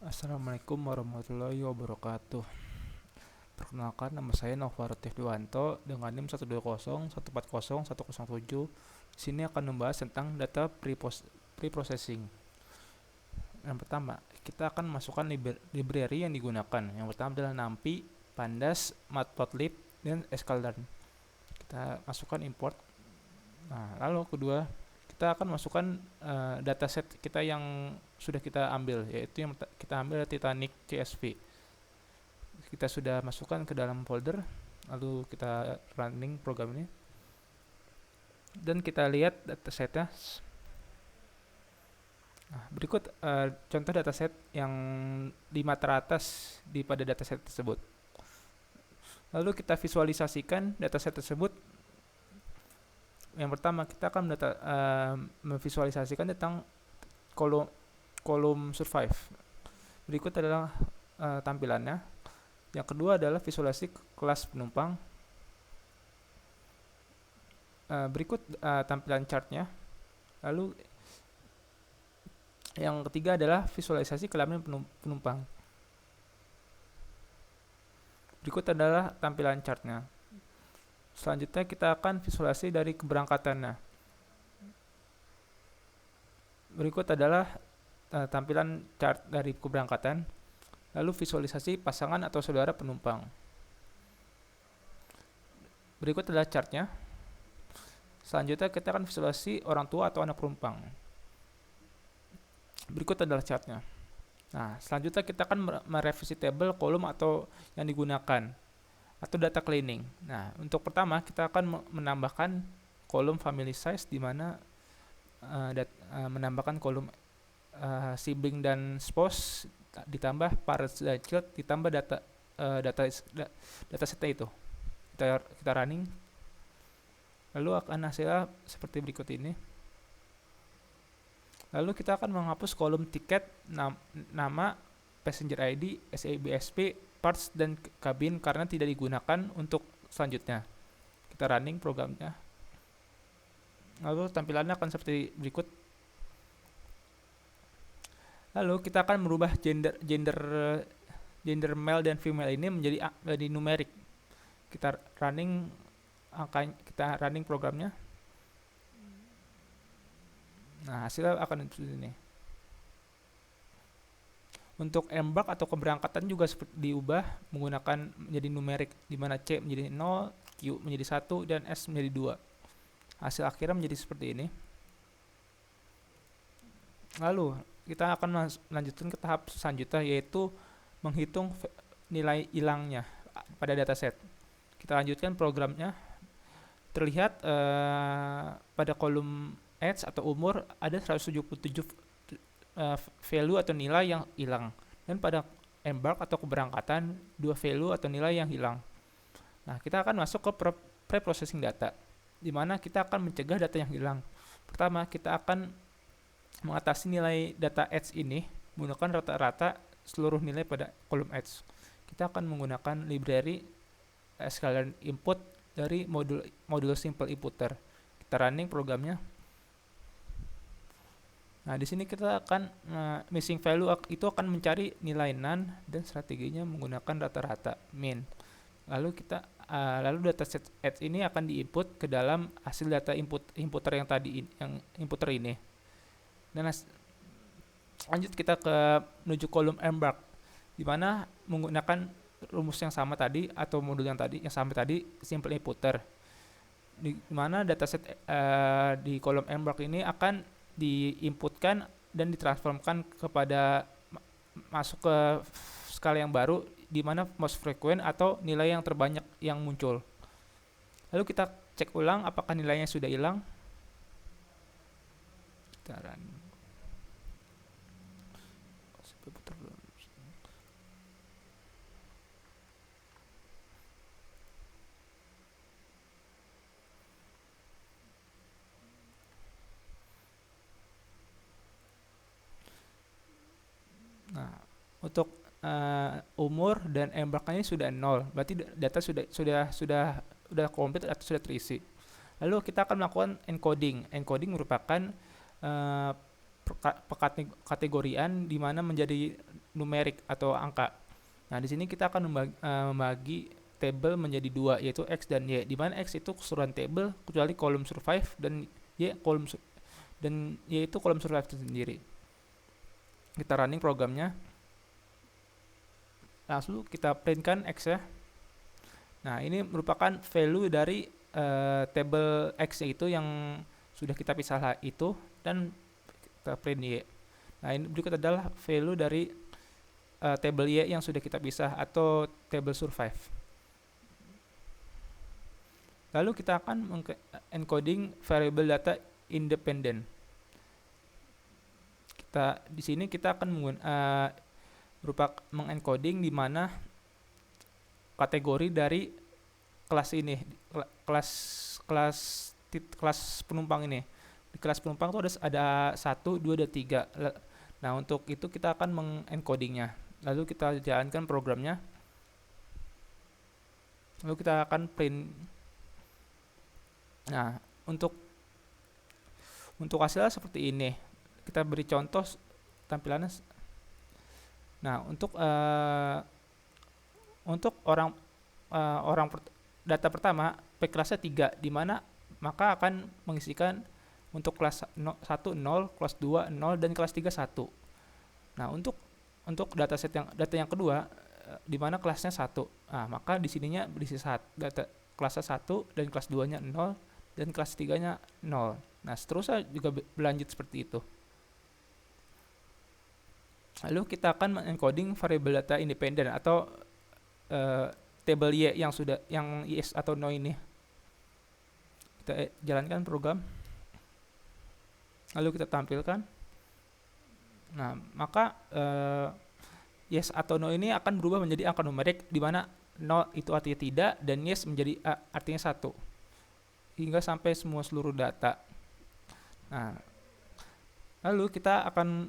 Assalamualaikum warahmatullahi wabarakatuh. Perkenalkan, nama saya Novarotif Dewanto dengan NIM 120140107. Di sini akan membahas tentang data preprocessing. Yang pertama, kita akan masukkan library yang digunakan. Yang pertama adalah NumPy, Pandas, Matplotlib, dan sklearn. Kita masukkan import. Nah, lalu kedua, kita akan masukkan dataset kita yang sudah kita ambil, yaitu yang kita ambil Titanic CSV. Kita sudah masukkan ke dalam folder, lalu kita running program ini dan kita lihat datasetnya. Nah, berikut contoh dataset yang 5 teratas pada dataset tersebut. Lalu kita visualisasikan dataset tersebut. Yang pertama, kita akan memvisualisasikan tentang kolom survive. Berikut adalah tampilannya. Yang kedua adalah visualisasi kelas penumpang. Berikut tampilan chartnya. Lalu yang ketiga adalah visualisasi kelamin penumpang. Berikut adalah tampilan chartnya. Selanjutnya kita akan visualisasi dari keberangkatannya. Berikut adalah tampilan chart dari keberangkatan. Lalu visualisasi pasangan atau saudara penumpang. Berikut adalah chartnya. Selanjutnya kita akan visualisasi orang tua atau anak penumpang. Berikut adalah chartnya. Nah, selanjutnya kita akan merevisi tabel, kolom atau yang digunakan atau data cleaning. Nah, untuk pertama kita akan menambahkan kolom family size, di mana menambahkan kolom sibling dan spouse, ditambah parents dan child, ditambah data setnya itu. Kita running, lalu akan hasilnya seperti berikut ini. Lalu kita akan menghapus kolom tiket, nama, passenger ID, SABSP, parts, dan kabin karena tidak digunakan untuk selanjutnya. Kita running programnya. Lalu tampilannya akan seperti berikut. Lalu kita akan merubah gender male dan female ini menjadi numerik. Kita running programnya. Nah, hasilnya akan seperti ini. Untuk embark atau keberangkatan juga diubah menggunakan menjadi numerik, di mana C menjadi 0, Q menjadi 1, dan S menjadi 2. Hasil akhirnya menjadi seperti ini. Lalu kita akan melanjutkan ke tahap selanjutnya, yaitu menghitung nilai hilangnya pada dataset. Kita lanjutkan programnya. Terlihat pada kolom age atau umur ada 177 value atau nilai yang hilang, dan pada embark atau keberangkatan 2 value atau nilai yang hilang. Nah, kita akan masuk ke pre-processing data, di mana kita akan mencegah data yang hilang. Pertama, kita akan mengatasi nilai data edge ini menggunakan rata-rata seluruh nilai pada kolom edge. Kita akan menggunakan library sklearn input dari modul simple inputter. Kita running programnya. Nah, di sini kita akan missing value itu akan mencari nilai none, dan strateginya menggunakan rata-rata min. Lalu dataset edge ini akan diinput ke dalam hasil data inputter yang tadi, yang inputter ini. Dan lanjut kita menuju kolom embark, di mana menggunakan rumus yang sama tadi atau modul yang sama tadi, simple inputter, di mana dataset di kolom embark ini akan diinputkan dan ditransformkan kepada masuk ke skala yang baru, di mana most frequent atau nilai yang terbanyak yang muncul. Lalu kita cek ulang apakah nilainya sudah hilang. Kita run. Nah, untuk umur dan embarknya sudah 0, berarti data sudah komplit atau sudah terisi. Lalu kita akan melakukan encoding. Encoding merupakan kategorian di mana menjadi numerik atau angka. Nah, di sini kita akan membagi table menjadi dua, yaitu X dan Y, di mana X itu keseluruhan table kecuali kolom survive, dan Y itu kolom survive itu sendiri. Kita running programnya, langsung kita printkan X ya. Nah, ini merupakan value dari table X itu yang sudah kita pisah itu, dan kita print Y. Nah, ini berikut adalah value dari table Y yang sudah kita pisah atau table survive. Lalu kita akan encoding variable data independent. Di sini kita akan mengencoding di mana kategori dari kelas ini, kelas penumpang ini. Di kelas penumpang itu ada 1, 2, dan 3. Nah, untuk itu kita akan mengencodingnya. Lalu kita jalankan programnya. Lalu kita akan print. Nah, untuk hasilnya seperti ini. Kita beri contoh tampilannya. Nah, untuk data pertama, kelasnya 3, di mana maka akan mengisikan untuk kelas 1 0, kelas 2 0, dan kelas 3 1. Nah, untuk data yang kedua, di mana kelasnya 1. Nah, maka di sininya berisi data kelasnya 1, dan kelas 2-nya 0, dan kelas 3-nya 0. Nah, seterusnya juga berlanjut seperti itu. Lalu kita akan encoding variable data independent atau table Y yang yes atau no ini. Kita jalankan program. Lalu kita tampilkan. Nah, maka yes atau no ini akan berubah menjadi angka numerik, di mana no itu artinya tidak dan yes menjadi artinya 1. Hingga sampai seluruh data. Nah, lalu kita akan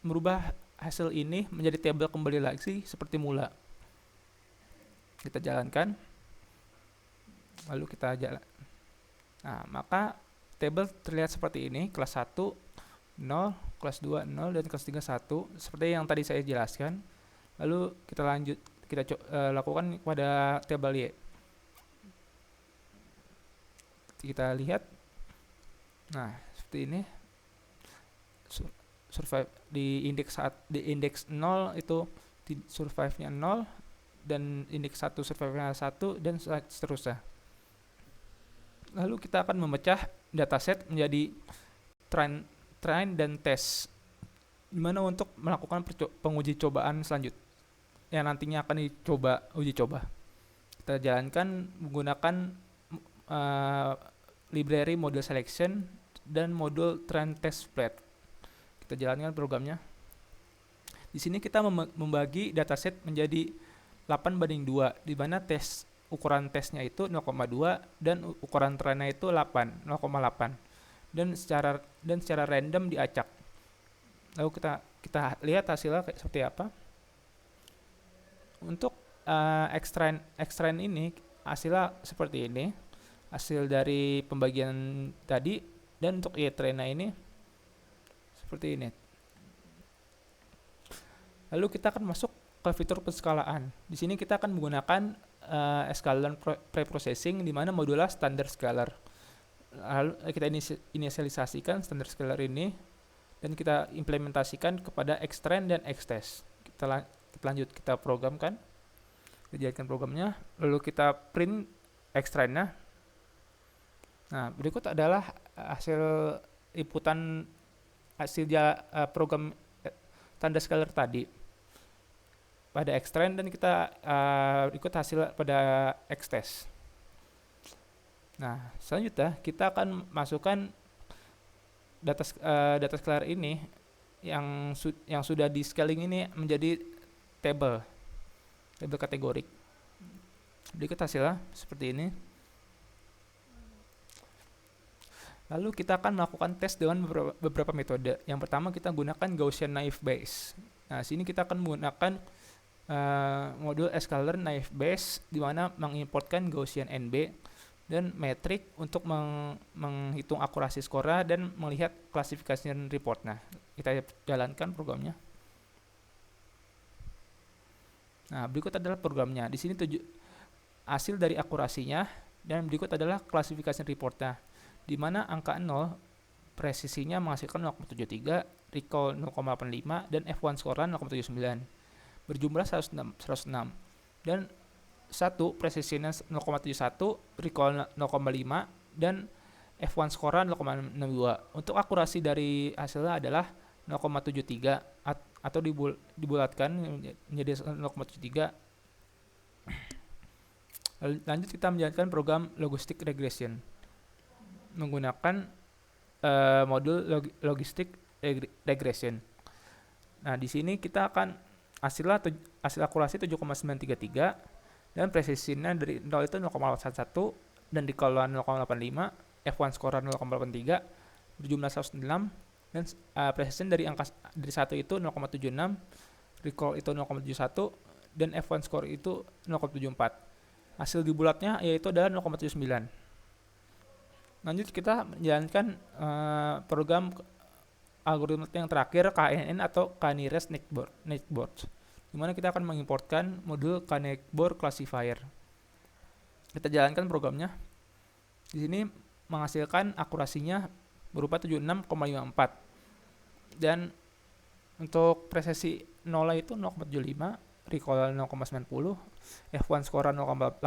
merubah hasil ini menjadi table kembali lagi seperti mula. Kita jalankan. Lalu kita jalan. Nah, maka table terlihat seperti ini. Kelas 1 0, kelas 2 0, dan kelas 3 1, seperti yang tadi saya jelaskan. Lalu kita lakukan pada table Y. Kita lihat. Nah, seperti ini. Survive di indeks 0 itu survive-nya 0, dan indeks 1 survive-nya 1, dan seterusnya. Lalu kita akan memecah dataset menjadi train dan test, dimana untuk melakukan penguji cobaan selanjutnya yang nantinya akan uji coba. Kita jalankan menggunakan library model selection dan modul train test plot. Kita jalankan programnya. Di sini kita membagi dataset menjadi 8:2, di mana ukuran tesnya itu 0,2 dan ukuran trainnya itu 0,8, dan secara random diacak. Lalu kita lihat hasilnya seperti apa. Untuk extrain ini hasilnya seperti ini, hasil dari pembagian tadi, dan untuk trainnya ini seperti ini. Lalu kita akan masuk ke fitur penskalaan. Di sini kita akan menggunakan scalar preprocessing, di mana modulnya standard scalar. Lalu kita inisialisasikan standard scalar ini dan kita implementasikan kepada xtrain dan xtest. Kita lanjut, kita programkan. Kita jalankan programnya, lalu kita print xtrainnya. Nah, berikut adalah hasil inputan program tanda scalar tadi pada xtrain, dan kita ikut hasil pada xtest. Nah, selanjutnya kita akan masukkan data scalar ini yang sudah di scaling ini menjadi table kategorik. Berikut hasilnya seperti ini. Lalu kita akan melakukan tes dengan beberapa metode. Yang pertama kita gunakan Gaussian Naive Bayes. Nah, sini kita akan menggunakan modul scalar Naive Bayes, di mana mengimportkan Gaussian NB dan metrik untuk menghitung akurasi skora dan melihat klasifikasi reportnya. Kita jalankan programnya. Nah, berikut adalah programnya. Di sini hasil dari akurasinya, dan berikut adalah klasifikasi reportnya, di mana angka 0 presisinya menghasilkan 0,73, recall 0,85, dan F1 scorean 0,79, berjumlah 106. Dan 1 presisinya 0,71, recall 0,5, dan F1 scorean 0,62. Untuk akurasi dari hasilnya adalah 0,73 atau dibulatkan menjadi 0,73. Lanjut kita menjalankan program logistic regression menggunakan modul logistic regression. Nah, di sini kita akan hasil akurasi 7,933 dan presisinya dari 0 itu 0,81 dan recall 0,85, F1 score 0,83, berjumlah 106, dan precision dari angka dari 1 itu 0,76, recall itu 0,71, dan F1 score itu 0,74. Hasil di bulatnya yaitu adalah 0,79. Lanjut kita menjalankan program algoritma yang terakhir, KNN atau K-nearest netboard, di mana kita akan mengimportkan modul K-neighbor classifier. Kita jalankan programnya. Di sini menghasilkan akurasinya berupa 76,54, dan untuk presisi 0 itu 0,75, recall 0,90, F1 score 0,82,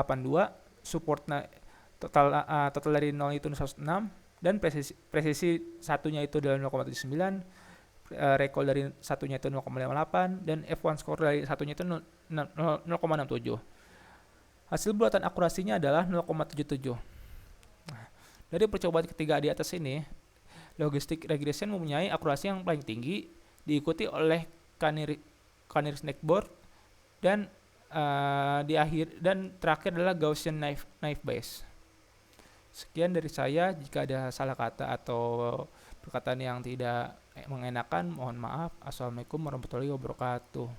supportnya total dari 0 itu 106, dan presisi satunya itu adalah 0,79, recall dari satunya itu 0,58, dan F1 score dari satunya itu 0,67. Hasil bulatan akurasinya adalah 0,77. Nah, dari percobaan ketiga di atas ini, logistic regression mempunyai akurasi yang paling tinggi, diikuti oleh K-nearest netboard, dan terakhir adalah Gaussian naive Bayes. Sekian dari saya. Jika ada salah kata atau perkataan yang tidak mengenakan, mohon maaf. Assalamualaikum warahmatullahi wabarakatuh.